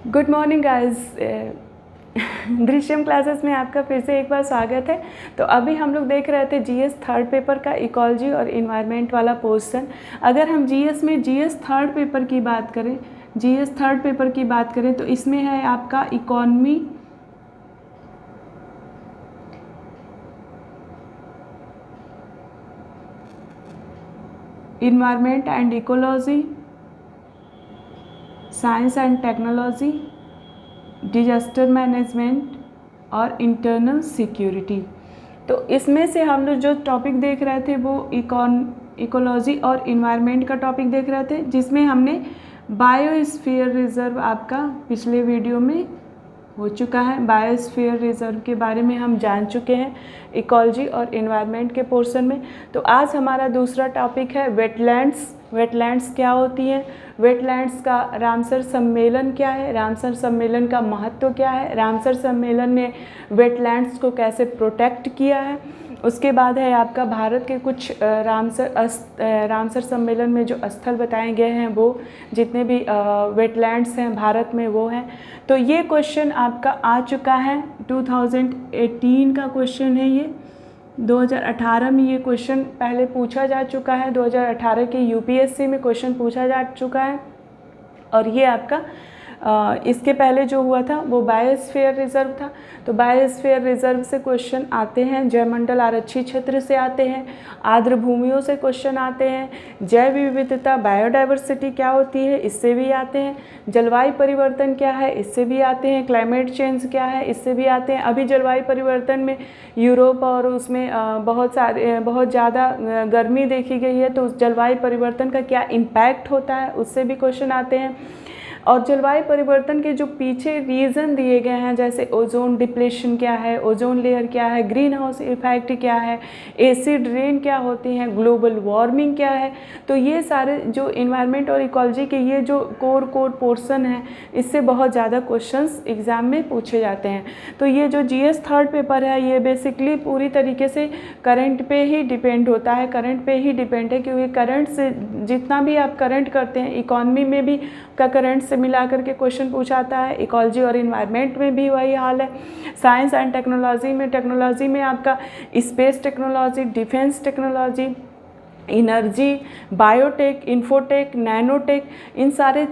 Good morning guys. Drishyam classes में आपका फिर से एक बार स्वागत है। तो अभी हम लोग देख रहे थे जीएस थर्ड पेपर का इकोलॉजी और इन्वायरमेंट वाला पोर्शन। अगर हम जीएस में जीएस थर्ड पेपर की बात करें तो इसमें है आपका economy, environment and ecology, science and technology, disaster management और इंटरनल सिक्योरिटी। तो इसमें से हम लोग जो टॉपिक देख रहे थे वो इकोलॉजी और इन्वायरमेंट का टॉपिक देख रहे थे, जिसमें हमने बायोस्फीयर रिजर्व आपका पिछले वीडियो में हो चुका है। बायोस्फीयर रिजर्व के बारे में हम जान चुके हैं इकोलॉजी और इन्वायरमेंट के पोर्शन में। तो आज हमारा दूसरा टॉपिक है वेटलैंड्स। वेटलैंड्स क्या होती हैं, वेटलैंड्स का रामसर सम्मेलन क्या है, रामसर सम्मेलन का महत्व क्या है, रामसर सम्मेलन ने वेटलैंड्स को कैसे प्रोटेक्ट किया है। उसके बाद है आपका भारत के कुछ रामसर सम्मेलन में जो स्थल बताए गए हैं, वो जितने भी वेटलैंड्स हैं भारत में वो हैं। तो ये क्वेश्चन आपका आ चुका है, 2018 का क्वेश्चन है ये। 2018 में ये क्वेश्चन पहले पूछा जा चुका है, 2018 के यूपीएससी में क्वेश्चन पूछा जा चुका है। और ये आपका इसके पहले जो हुआ था वो बायोस्फीयर रिजर्व था। तो बायोस्फीयर रिजर्व से क्वेश्चन आते हैं, जयमंडल आरक्षित क्षेत्र से आते हैं, आर्द्र भूमियों से क्वेश्चन आते हैं, जैव विविधता बायोडाइवर्सिटी क्या होती है इससे भी आते हैं, जलवायु परिवर्तन क्या है इससे भी आते हैं, क्लाइमेट चेंज क्या है इससे भी आते हैं। अभी जलवायु परिवर्तन में यूरोप और उसमें बहुत ज़्यादा गर्मी देखी गई है, तो उस जलवायु परिवर्तन का क्या इम्पैक्ट होता है उससे भी क्वेश्चन आते हैं। और जलवायु परिवर्तन के जो पीछे रीज़न दिए गए हैं, जैसे ओजोन डिप्लेशन क्या है, ओजोन लेयर क्या है, ग्रीन हाउस इफेक्ट क्या है, एसिड रेन क्या होती हैं, ग्लोबल वार्मिंग क्या है। तो ये सारे जो इन्वायरमेंट और इकोलॉजी के ये जो कोर पोर्शन है, इससे बहुत ज़्यादा क्वेश्चंस एग्ज़ाम में पूछे जाते हैं। तो ये जो जीएस थर्ड पेपर है, ये बेसिकली पूरी तरीके से करंट पे ही डिपेंड होता है, करंट पे ही डिपेंड है, क्योंकि करंट से जितना भी आप करंट करते हैं, इकॉनमी में भी का करंट से मिला करके क्वेश्चन पूछाता है, इकोलॉजी और इन्वायरमेंट में भी वही हाल है। साइंस एंड टेक्नोलॉजी में आपका space technology, defence technology, energy, biotech, infotech, nanotech, इन सारे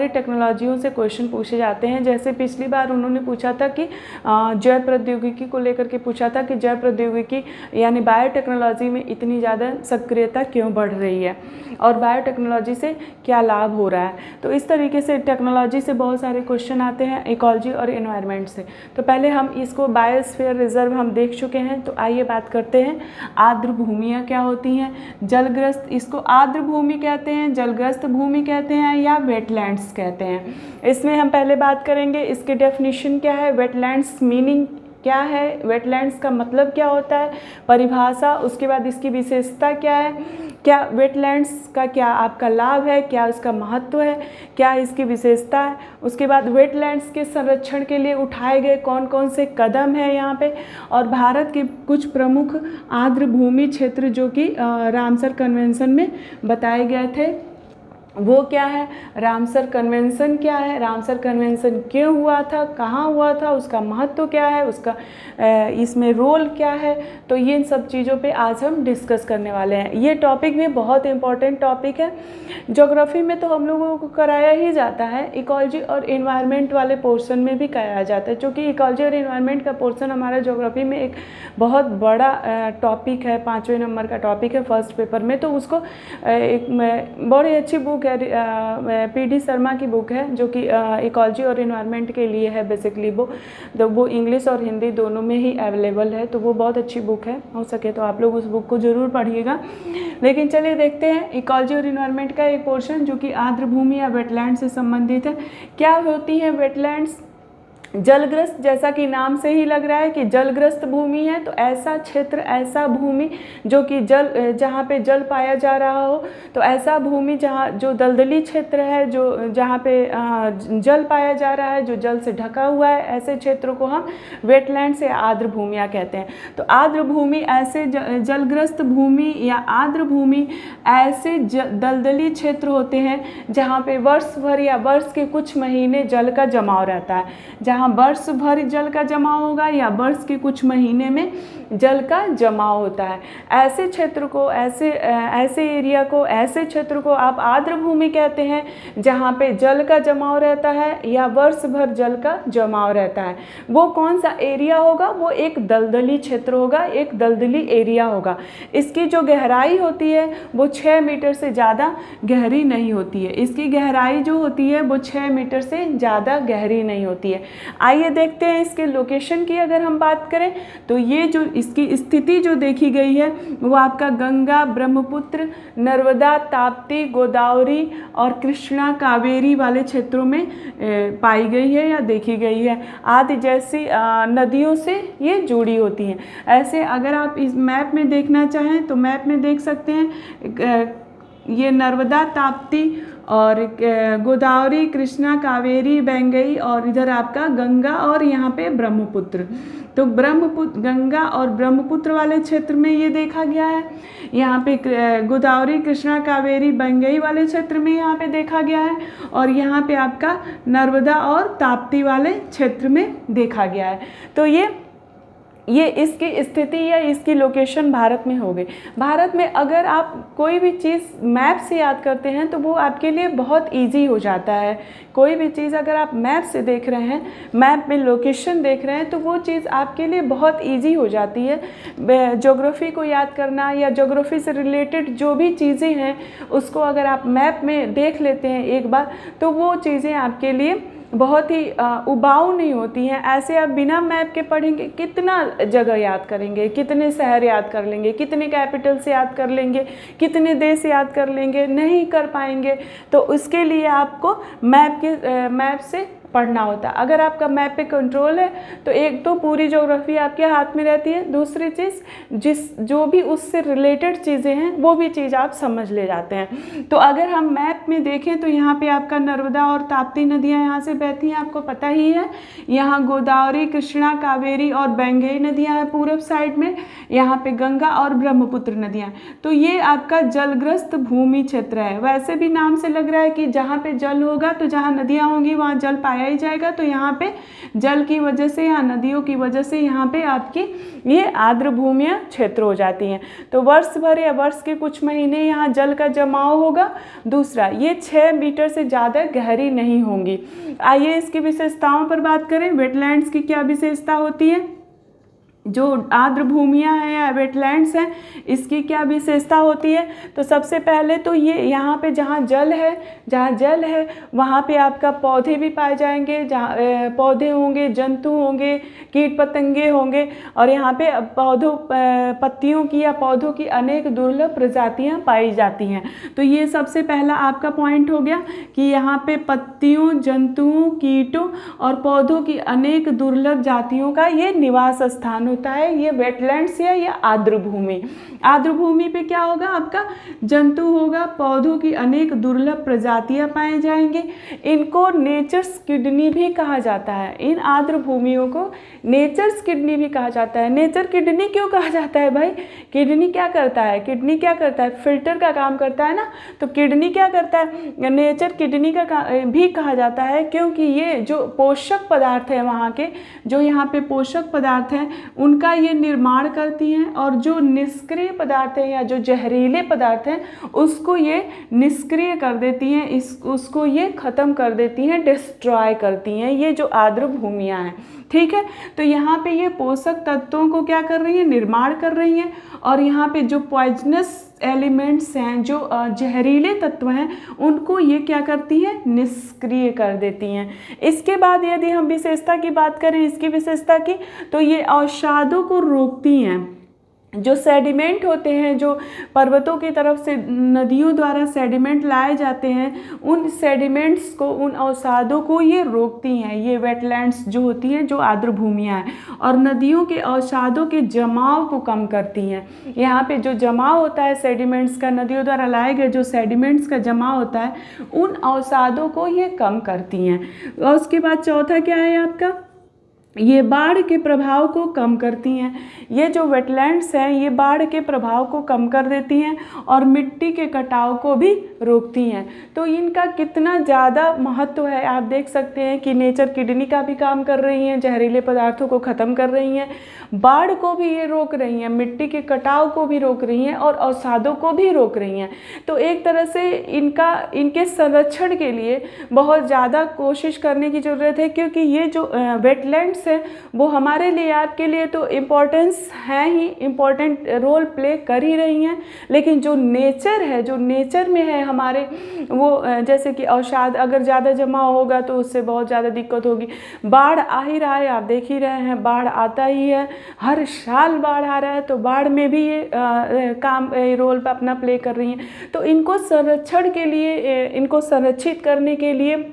टेक्नोलॉजियों से क्वेश्चन पूछे जाते हैं। जैसे पिछली बार उन्होंने पूछा था कि जैव प्रौद्योगिकी को लेकर के पूछा था कि जैव प्रौद्योगिकी यानी बायोटेक्नोलॉजी में इतनी ज़्यादा सक्रियता क्यों बढ़ रही है और बायोटेक्नोलॉजी से क्या लाभ हो रहा है। तो इस तरीके से टेक्नोलॉजी से बहुत सारे क्वेश्चन आते हैं, इकोलॉजी और इन्वायरमेंट से। तो पहले हम इसको बायोस्फीयर रिजर्व हम देख चुके हैं, तो आइए बात करते हैं आर्द्र भूमियाँ क्या होती हैं, जलग्रस्त, इसको आर्द्र भूमि कहते हैं, जलग्रस्त भूमि कहते हैं या वेटलैंड्स कहते हैं। इसमें हम पहले बात करेंगे इसकी डेफिनेशन क्या है, वेटलैंड्स मीनिंग क्या है, वेटलैंड्स का मतलब क्या होता है, परिभाषा, उसके बाद इसकी विशेषता क्या है, क्या वेटलैंड्स का क्या आपका लाभ है, क्या उसका महत्व है, क्या इसकी विशेषता है। उसके बाद वेटलैंड्स के संरक्षण के लिए उठाए गए कौन कौन से कदम हैं यहाँ पे, और भारत के कुछ प्रमुख आर्द्र भूमि क्षेत्र जो कि रामसर कन्वेंशन में बताए गए थे वो क्या है, रामसर कन्वेंशन क्या है, रामसर कन्वेंशन क्यों हुआ था, कहाँ हुआ था, उसका महत्व क्या है, उसका इसमें रोल क्या है। तो ये इन सब चीज़ों पे आज हम डिस्कस करने वाले हैं। ये टॉपिक भी बहुत इम्पॉर्टेंट टॉपिक है। ज्योग्राफी में तो हम लोगों को कराया ही जाता है, इकोलॉजी और इन्वायरमेंट वाले पोर्शन में भी कराया जाता है, क्योंकि इकोलॉजी और इन्वायरमेंट का पोर्शन हमारा ज्योग्राफी में एक बहुत बड़ा टॉपिक है, 5वें नंबर का टॉपिक है फर्स्ट पेपर में। तो उसको एक बड़ी अच्छी बुक है, पीडी शर्मा की बुक है, जो कि इकोलॉजी और इन्वायरमेंट के लिए है बेसिकली। वो इंग्लिश और हिंदी दोनों में ही अवेलेबल है, तो वो बहुत अच्छी बुक है, हो सके तो आप लोग उस बुक को ज़रूर पढ़िएगा। लेकिन चलिए देखते हैं इकोलॉजी और इन्वायरमेंट का एक पोर्शन जो कि आर्द्र भूमि या वेटलैंड से संबंधित है। क्या होती हैं वेटलैंड्स, जलग्रस्त, जैसा कि नाम से ही लग रहा है कि जलग्रस्त भूमि है, तो ऐसा क्षेत्र, ऐसा भूमि जो कि जहाँ पे जल पाया जा रहा हो, तो ऐसा भूमि जहाँ जो दलदली क्षेत्र है, जो जहाँ पे जल पाया जा रहा है, जो जल से ढका हुआ है, ऐसे क्षेत्रों को हम वेटलैंड्स या आर्द्र भूमियाँ कहते हैं। तो आर्द्र भूमि ऐसे जलग्रस्त भूमि या आर्द्र भूमि ऐसे दलदली क्षेत्र होते हैं जहाँ पे वर्ष भर या वर्ष के कुछ महीने जल का जमाव रहता है। जहाँ वर्ष भर जल का जमाव होगा या वर्ष के कुछ महीने में जल का जमाव होता है, ऐसे क्षेत्र को, ऐसे एरिया को, ऐसे क्षेत्र को आप आर्द्र भूमि कहते हैं जहाँ पे जल का जमाव रहता है या वर्ष भर जल का जमाव रहता है। वो कौन सा एरिया होगा? वो एक दलदली क्षेत्र होगा, एक दलदली एरिया होगा। इसकी जो गहराई होती है वो 6 मीटर से ज़्यादा गहरी नहीं होती है। इसकी गहराई जो होती है वो 6 मीटर से ज़्यादा गहरी नहीं होती है। आइए देखते हैं इसके लोकेशन की अगर हम बात करें तो ये जो इसकी स्थिति जो देखी गई है वो आपका गंगा, ब्रह्मपुत्र, नर्मदा, ताप्ती, गोदावरी और कृष्णा, कावेरी वाले क्षेत्रों में पाई गई है या देखी गई है। आदि जैसी नदियों से ये जुड़ी होती हैं। ऐसे अगर आप इस मैप में देखना चाहें तो मैप में देख सकते हैं, ये नर्मदा, ताप्ती और गोदावरी, कृष्णा, कावेरी, बेंगई और इधर आपका गंगा और यहाँ पे ब्रह्मपुत्र। तो ब्रह्मपुत्र, गंगा और ब्रह्मपुत्र वाले क्षेत्र में ये देखा गया है। यहाँ पे गोदावरी, कृष्णा, कावेरी, बेंगई वाले क्षेत्र में यहाँ पे देखा गया है और यहाँ पे आपका नर्मदा और ताप्ती वाले क्षेत्र में देखा गया है। तो ये इसकी स्थिति या इसकी लोकेशन भारत में हो गई। भारत में अगर आप कोई भी चीज़ मैप से याद करते हैं तो वो आपके लिए बहुत इजी हो जाता है। कोई भी चीज़ अगर आप मैप से देख रहे हैं, मैप में लोकेशन देख रहे हैं, तो वो चीज़ आपके लिए बहुत इजी हो जाती है। ज्योग्राफी को याद करना या ज्योग्राफी से रिलेटेड जो भी चीज़ें हैं उसको अगर आप मैप में देख लेते हैं एक बार, तो वो चीज़ें आपके लिए बहुत ही उबाऊ नहीं होती हैं। ऐसे आप बिना मैप के पढ़ेंगे, कितना जगह याद करेंगे, कितने शहर याद कर लेंगे, कितने कैपिटल से याद कर लेंगे, कितने देश याद कर लेंगे, नहीं कर पाएंगे। तो उसके लिए आपको मैप से पढ़ना होता है। अगर आपका मैप पे कंट्रोल है तो एक तो पूरी ज्योग्राफी आपके हाथ में रहती है, दूसरी चीज़ जो भी उससे रिलेटेड चीज़ें हैं वो भी चीज़ आप समझ ले जाते हैं। तो अगर हम मैप में देखें तो यहाँ पे आपका नर्मदा और ताप्ती नदियाँ यहाँ से बहती हैं, आपको पता ही है। यहाँ गोदावरी, कृष्णा, कावेरी और बेंगई नदियाँ हैं पूर्व साइड में, यहाँ पे गंगा और ब्रह्मपुत्र नदियाँ। तो ये आपका जलग्रस्त भूमि क्षेत्र है। वैसे भी नाम से लग रहा है कि जहाँ पे जल होगा तो जहाँ नदियाँ होंगी वहाँ जल पाया ही जाएगा। तो यहाँ पे जल की वजह से या नदियों की वजह से यहाँ पे आपकी ये आर्द्र भूमियाँ क्षेत्र हो जाती हैं। तो वर्ष भर या वर्ष के कुछ महीने यहाँ जल का जमाव होगा। दूसरा, ये 6 मीटर से ज़्यादा गहरी नहीं होंगी। आइए इसकी विशेषताओं पर बात करें। वेटलैंड्स की क्या विशेषता होती है? जो आर्द्र भूमियाँ हैं या वेटलैंड्स हैं, इसकी क्या विशेषता होती है? तो सबसे पहले तो ये यहाँ पे जहाँ जल है वहाँ पे आपका पौधे भी पाए जाएंगे। जहाँ पौधे होंगे, जंतु होंगे, कीट पतंगे होंगे और यहाँ पे पत्तियों की या पौधों की अनेक दुर्लभ प्रजातियाँ पाई जाती हैं। तो ये सबसे पहला आपका पॉइंट हो गया कि यहाँ पे पत्तियों, जंतुओं, कीटों और पौधों की अनेक दुर्लभ जातियों का ये निवास स्थान होता है। ये वेटलैंड्स है या आर्द्र भूमि। आर्द्र भूमि पे क्या होगा? आपका जंतु होगा, पौधों की अनेक दुर्लभ प्रजातियां पाए जाएंगे। इनको नेचर्स किडनी भी कहा जाता है। इन आर्द्र भूमियों को नेचर्स किडनी भी कहा जाता है। नेचर किडनी क्यों कहा जाता है भाई? किडनी क्या करता है? फिल्टर का काम करता है ना। तो किडनी क्या करता है? नेचर किडनी का भी कहा जाता है, क्योंकि ये जो पोषक पदार्थ है, वहाँ के जो यहाँ पे पोषक पदार्थ हैं उनका ये निर्माण करती हैं और जो निष्क्रिय पदार्थ हैं या जो जहरीले पदार्थ हैं उसको ये निष्क्रिय कर देती हैं, उसको ये ख़त्म कर देती हैं, डिस्ट्रॉय करती हैं। ये जो आर्द्र भूमियाँ हैं, ठीक है। तो यहाँ पे ये पोषक तत्वों को क्या कर रही हैं? निर्माण कर रही हैं। और यहाँ पे जो पॉइजनस एलिमेंट्स हैं, जो जहरीले तत्व हैं, उनको ये क्या करती हैं? निष्क्रिय कर देती हैं। इसके बाद यदि हम विशेषता की बात करें, इसकी विशेषता की, तो ये अवसादों को रोकती हैं। जो सेडिमेंट होते हैं, जो पर्वतों की तरफ से नदियों द्वारा सेडिमेंट लाए जाते हैं, उन सेडिमेंट्स को, उन अवसादों को ये रोकती हैं। ये वेटलैंड्स जो होती हैं, जो आर्द्र भूमियाँ हैं, और नदियों के अवसादों के जमाव को कम करती हैं। यहाँ पे जो जमाव होता है सेडिमेंट्स का, नदियों द्वारा लाए गए जो सेडिमेंट्स का जमाव होता है, उन अवसादों को ये कम करती हैं। और उसके बाद चौथा क्या है आपका, ये बाढ़ के प्रभाव को कम करती हैं। ये जो वेटलैंड्स हैं, ये बाढ़ के प्रभाव को कम कर देती हैं और मिट्टी के कटाव को भी रोकती हैं। तो इनका कितना ज़्यादा महत्व है, आप देख सकते हैं कि नेचर किडनी का भी काम कर रही हैं, जहरीले पदार्थों को ख़त्म कर रही हैं, बाढ़ को भी ये रोक रही हैं, मिट्टी के कटाव को भी रोक रही हैं और अवसादों को भी रोक रही हैं। तो एक तरह से इनके संरक्षण के लिए बहुत ज़्यादा कोशिश करने की ज़रूरत है, क्योंकि ये जो वेटलैंड्स है वो हमारे लिए, आपके लिए तो इम्पोर्टेंस है ही, इम्पोर्टेंट रोल प्ले कर ही रही हैं, लेकिन जो नेचर है, जो नेचर में है हमारे, वो जैसे कि अवसाद अगर ज़्यादा जमा होगा तो उससे बहुत ज़्यादा दिक्कत होगी। बाढ़ आ ही रहा है, आप देख ही रहे हैं, बाढ़ आता ही है, हर साल बाढ़ आ रहा है, तो बाढ़ में भी ये काम रोल अपना प्ले कर रही हैं। तो इनको संरक्षण के लिए, इनको संरक्षित करने के लिए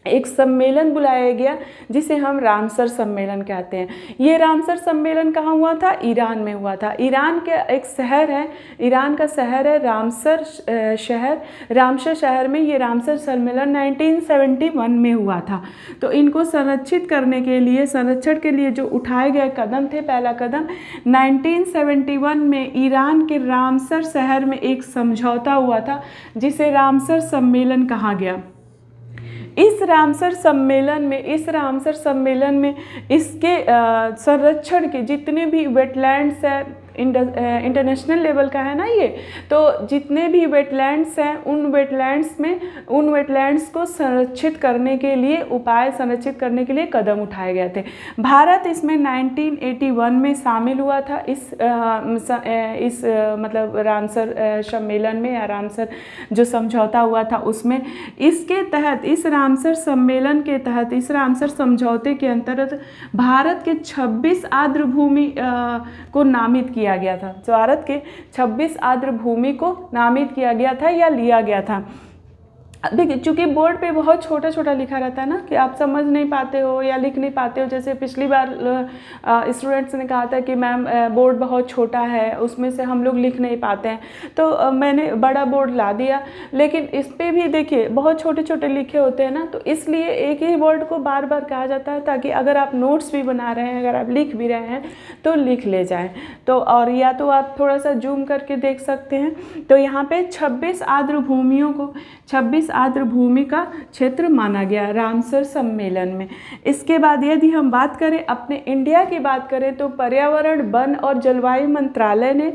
एक सम्मेलन बुलाया गया, जिसे हम रामसर सम्मेलन कहते हैं। ये रामसर सम्मेलन कहाँ हुआ था? ईरान में हुआ था। ईरान के एक शहर है, ईरान का शहर है रामसर शहर। रामसर शहर में ये रामसर सम्मेलन 1971 में हुआ था। तो इनको संरक्षित करने के लिए, संरक्षण के लिए जो उठाए गए कदम थे, पहला कदम 1971 में ईरान के रामसर शहर में एक समझौता हुआ था, जिसे रामसर सम्मेलन कहा गया। इस रामसर सम्मेलन में इसके संरक्षण के जितने भी वेटलैंड्स हैं, इंटरनेशनल लेवल का है ना ये, तो जितने भी वेटलैंड्स हैं, उन वेटलैंड्स को संरक्षित करने के लिए, संरक्षित करने के लिए कदम उठाए गए थे। भारत इसमें 1981 में शामिल हुआ था, इस मतलब रामसर सम्मेलन में, या रामसर जो समझौता हुआ था उसमें। इसके तहत, इस रामसर सम्मेलन के तहत, इस रामसर समझौते के अंतर्गत भारत के 26 आर्द्र भूमि को नामित किया गया था। भारत के 26 आर्द्र भूमि को नामित किया गया था या लिया गया था। देखिए, चूँकि बोर्ड पे बहुत छोटा छोटा लिखा रहता है ना, कि आप समझ नहीं पाते हो या लिख नहीं पाते हो। जैसे पिछली बार स्टूडेंट्स ने कहा था कि मैम बोर्ड बहुत छोटा है, उसमें से हम लोग लिख नहीं पाते हैं, तो मैंने बड़ा बोर्ड ला दिया। लेकिन इस पर भी देखिए बहुत छोटे छोटे लिखे होते हैं ना, तो इसलिए एक ही वर्ड को बार बार कहा जाता है, ताकि अगर आप नोट्स भी बना रहे हैं, अगर आप लिख भी रहे हैं तो लिख ले जाएँ। तो और या तो आप थोड़ा सा जूम करके देख सकते हैं। तो यहाँ पे 26 आर्द्र भूमियों को, 26 आर्द्र भूमि का क्षेत्र माना गया रामसर सम्मेलन में। इसके बाद यदि हम बात करें, अपने इंडिया की बात करें, तो पर्यावरण, वन और जलवायु मंत्रालय ने,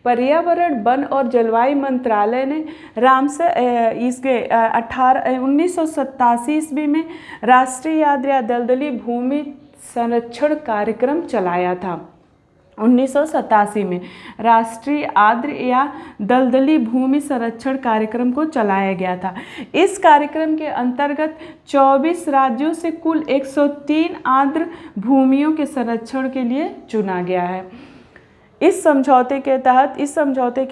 पर्यावरण, वन और जलवायु मंत्रालय ने रामसर इसके 1987 ईस्वी में राष्ट्रीय आर्द्र या दलदली भूमि संरक्षण कार्यक्रम चलाया था। 1987 में राष्ट्रीय आर्द्र या दलदली भूमि संरक्षण कार्यक्रम को चलाया गया था। इस कार्यक्रम के अंतर्गत 24 राज्यों से कुल 103 आर्द्र भूमियों के संरक्षण के लिए चुना गया है। इस समझौते के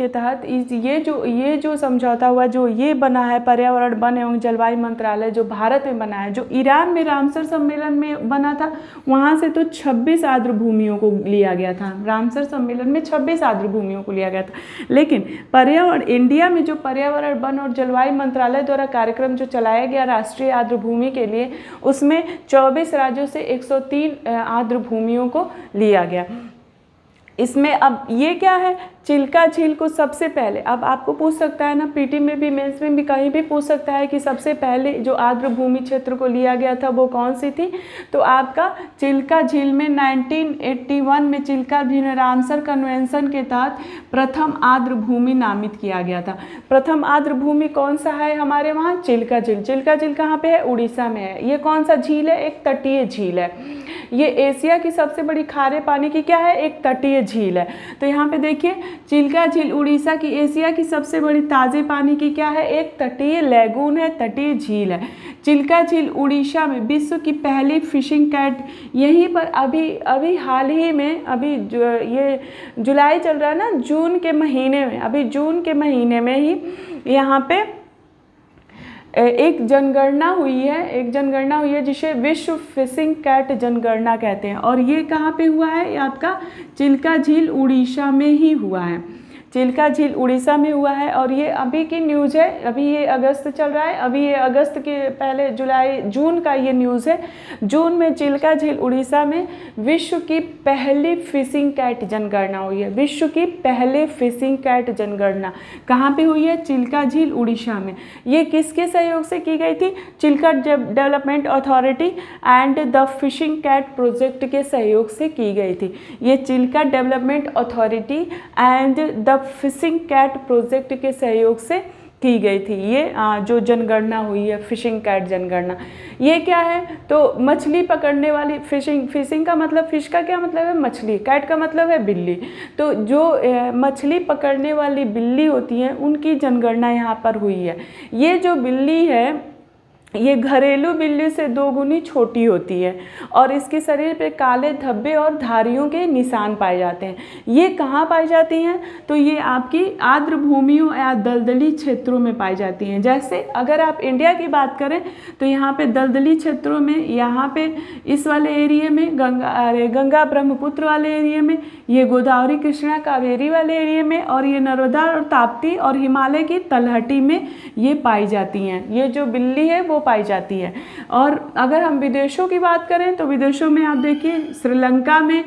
तहत ये जो समझौता हुआ, जो ये बना है, पर्यावरण, वन एवं जलवायु मंत्रालय जो भारत में बना है, जो ईरान में रामसर सम्मेलन में बना था, वहाँ से तो 26 आर्द्र भूमियों को लिया गया था। रामसर सम्मेलन में 26 आर्द्र भूमियों को लिया गया था। लेकिन पर्यावरण, इंडिया में जो पर्यावरण, वन और जलवायु मंत्रालय द्वारा कार्यक्रम जो चलाया गया राष्ट्रीय आर्द्र भूमि के लिए, उसमें 24 राज्यों से 103 आर्द्र भूमियों को लिया गया। इसमें अब ये क्या है, चिल्का झील को सबसे पहले, अब आपको पूछ सकता है ना, पीटी में भी, मेंस में भी, कहीं भी पूछ सकता है कि सबसे पहले जो आर्द्र भूमि क्षेत्र को लिया गया था वो कौन सी थी, तो आपका चिल्का झील में 1981 में चिल्का झील रामसर कन्वेंशन के तहत प्रथम आर्द्र भूमि नामित किया गया था। प्रथम आर्द्र भूमि कौन सा है हमारे वहाँ? चिल्का झील। चिल्का झील कहाँ पे है? उड़ीसा में है। ये कौन सा झील है? एक तटीय झील है। ये एशिया की सबसे बड़ी खारे पानी की क्या है? एक तटीय झील है। तो यहाँ पे देखिए चिल्का झील उड़ीसा की एशिया की सबसे बड़ी ताज़े पानी की क्या है, एक तटीय लैगून है, तटीय झील है। चिल्का झील उड़ीसा में विश्व की पहली फिशिंग कैट, यहीं पर अभी हाल ही में, अभी ये जुलाई चल रहा है ना, जून के महीने में, अभी जून के महीने में ही यहाँ पे एक जनगणना हुई है जिसे विश्व फिशिंग कैट जनगणना कहते हैं। और ये कहाँ पे हुआ है, ये आपका चिल्का झील उड़ीसा में ही हुआ है, चिल्का झील उड़ीसा में हुआ है। और ये अभी की न्यूज़ है, अभी ये अगस्त चल रहा है, अभी ये अगस्त के पहले जून का ये न्यूज़ है। जून में चिल्का झील उड़ीसा में विश्व की पहली फिशिंग कैट जनगणना हुई है, विश्व की पहले फिशिंग कैट जनगणना कहाँ पे हुई है, चिल्का झील उड़ीसा में। ये किसके सहयोग से की गई थी, Chilika development authority and the fishing cat project के सहयोग से की गई थी। ये Chilika development authority and the fishing cat project के सहयोग से की गई थी ये जो जनगणना हुई है, फिशिंग कैट जनगणना। ये क्या है, तो मछली पकड़ने वाली फिशिंग का मतलब, फिश का क्या मतलब है, मछली, कैट का मतलब है बिल्ली। तो जो मछली पकड़ने वाली बिल्ली होती हैं उनकी जनगणना यहाँ पर हुई है। ये जो बिल्ली है ये घरेलू बिल्ली से 2 गुनी छोटी होती है और इसके शरीर पे काले धब्बे और धारियों के निशान पाए जाते हैं। ये कहाँ पाई जाती हैं, तो ये आपकी आर्द्र भूमियों या दलदली क्षेत्रों में पाई जाती हैं। जैसे अगर आप इंडिया की बात करें तो यहाँ पे दलदली क्षेत्रों में, यहाँ पे इस वाले एरिया में गंगा ब्रह्मपुत्र वाले एरिया में, ये गोदावरी कृष्णा कावेरी वाले एरिया में, और ये नर्मदा और ताप्ती और हिमालय की तलहटी में ये पाई जाती हैं। ये जो बिल्ली है वो पाई जाती है। और अगर हम विदेशों की बात करें तो विदेशों में आप देखिए श्रीलंका में,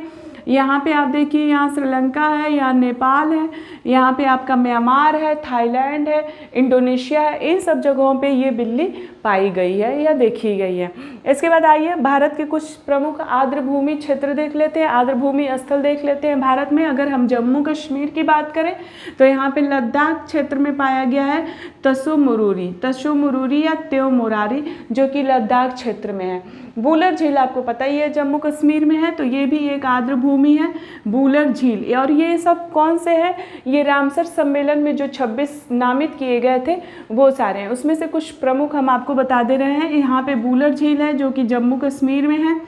यहाँ पे आप देखिए, यहाँ श्रीलंका है, यहाँ नेपाल है, यहाँ पे आपका म्यांमार है, थाईलैंड है, इंडोनेशिया है, इन सब जगहों पे ये बिल्ली पाई गई है या देखी गई है। इसके बाद आइए भारत के कुछ प्रमुख आर्द्र भूमि क्षेत्र देख लेते हैं, आर्द्र भूमि स्थल देख लेते हैं भारत में। अगर हम जम्मू कश्मीर की बात करें तो यहाँ पे लद्दाख क्षेत्र में पाया गया है तसो मुरूरी या त्यों मोरारी, जो कि लद्दाख क्षेत्र में है। बूलर झील आपको पता ही है जम्मू कश्मीर में है, तो ये भी एक आर्द्र भूमि है, बूलर झील। और ये सब कौन से हैं, ये रामसर सम्मेलन में जो 26 नामित किए गए थे वो सारे हैं, उसमें से कुछ प्रमुख हम आपको बता दे रहे हैं। यहाँ पे बूलर झील है जो कि जम्मू कश्मीर में है,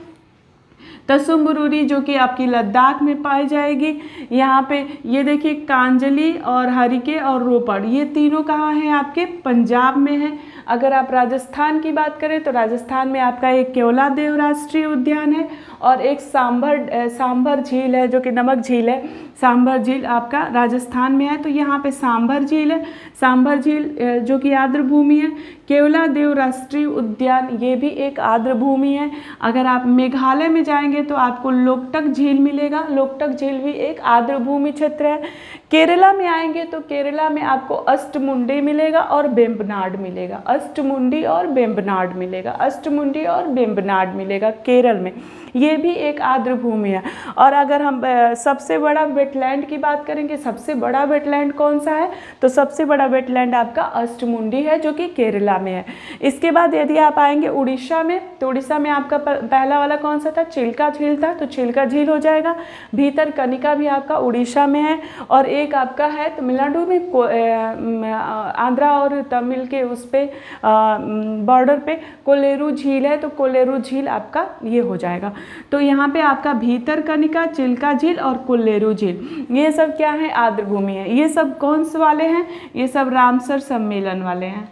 तसो मुरूरी जो कि आपकी लद्दाख में पाई जाएगी। यहाँ पे ये देखिए कांजली और हरिके और रोपड़, ये तीनों कहाँ हैं, आपके पंजाब में है। अगर आप राजस्थान की बात करें तो राजस्थान में आपका एक केवलादेव राष्ट्रीय उद्यान है और एक सांभर झील है जो कि नमक झील है, सांभर झील आपका राजस्थान में है। तो यहाँ पे सांभर झील है, सांभर झील जो कि आर्द्र भूमि है। केवलादेव राष्ट्रीय उद्यान ये भी एक आर्द्र भूमि है। अगर आप मेघालय में जाएंगे तो आपको लोकटक झील मिलेगा, लोकटक झील भी एक आर्द्र भूमि क्षेत्र है। केरला में आएंगे तो केरला में आपको अष्टमुंडी मिलेगा और वेम्बनाड मिलेगा, अष्टमुंडी और वेम्बनाड मिलेगा, अष्टमुंडी और वेम्बनाड मिलेगा केरल में, ये भी एक आर्द्र भूमि है। और अगर हम सबसे बड़ा वेटलैंड की बात करेंगे, सबसे बड़ा वेटलैंड कौन सा है, तो सबसे बड़ा वेटलैंड आपका अष्टमुंडी है जो कि केरला में है। इसके बाद यदि आप आएंगे उड़ीसा में, तो उड़ीसा में आपका पहला वाला कौन सा था, चिल्का झील था, तो चिल्का झील हो जाएगा। भीतर कनिका भी आपका उड़ीसा में है। और एक आपका है तमिलनाडु में, आंध्रा और तमिल के उस पे बॉर्डर पे कोलेरू झील है, तो कोलेरू झील आपका ये हो जाएगा। तो यहाँ पे आपका भीतर कनिका, चिल्का झील और कोलेरू झील, ये सब क्या है, आर्द्र भूमि है। ये सब कौन से वाले हैं, ये सब रामसर सम्मेलन वाले हैं,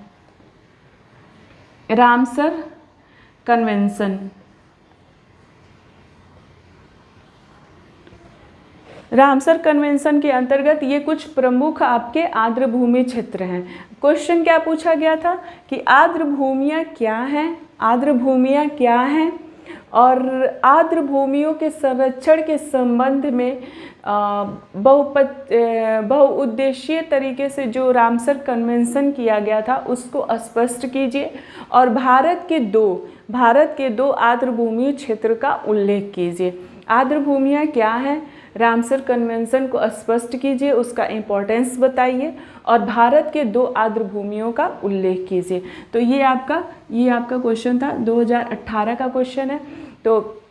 रामसर कन्वेंशन। रामसर कन्वेंशन के अंतर्गत ये कुछ प्रमुख आपके आर्द्र भूमि क्षेत्र हैं। क्वेश्चन क्या पूछा गया था कि आर्द्र भूमियाँ क्या हैं, आर्द्र भूमियाँ क्या हैं, और आर्द्र भूमियों के संरक्षण के संबंध में बहुउद्देशीय तरीके से जो रामसर कन्वेंशन किया गया था उसको स्पष्ट कीजिए। और भारत के दो आर्द्र भूमि क्षेत्र का उल्लेख कीजिए। आर्द्र भूमियाँ क्या हैं, रामसर कन्वेंशन को स्पष्ट कीजिए, उसका इम्पोर्टेंस बताइए, और भारत के 2 आर्द्र भूमियों का उल्लेख कीजिए। तो ये आपका क्वेश्चन था, 2018 का क्वेश्चन है। तो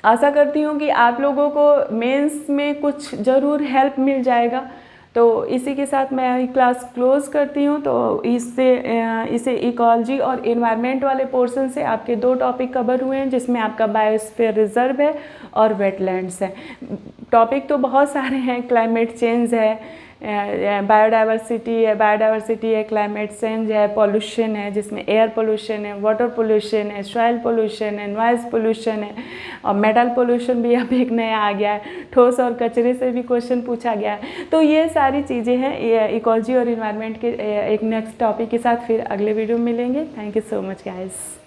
आशा करती हूँ कि आप लोगों को मेंस में कुछ ज़रूर हेल्प मिल जाएगा। तो इसी के साथ मैं क्लास क्लोज़ करती हूँ। तो इसे इकोलॉजी और एनवायरनमेंट वाले पोर्शन से आपके 2 टॉपिक कवर हुए हैं, जिसमें आपका बायोस्फीयर रिजर्व है और वेटलैंड्स है। टॉपिक तो बहुत सारे हैं, क्लाइमेट चेंज है, बायोडाइवर्सिटी है, क्लाइमेट चेंज है, पॉल्यूशन है जिसमें एयर पोल्यूशन है, वाटर पोल्यूशन है, सॉइल पोल्यूशन है, नॉइज़ पोल्यूशन है, और मेटल पोल्यूशन भी अब एक नया आ गया है, ठोस और कचरे से भी क्वेश्चन पूछा गया है। तो ये सारी चीज़ें हैं इकोलॉजी और इन्वायरमेंट के एक नेक्स्ट टॉपिक के साथ फिर अगले वीडियो में मिलेंगे। Thank you so much guys.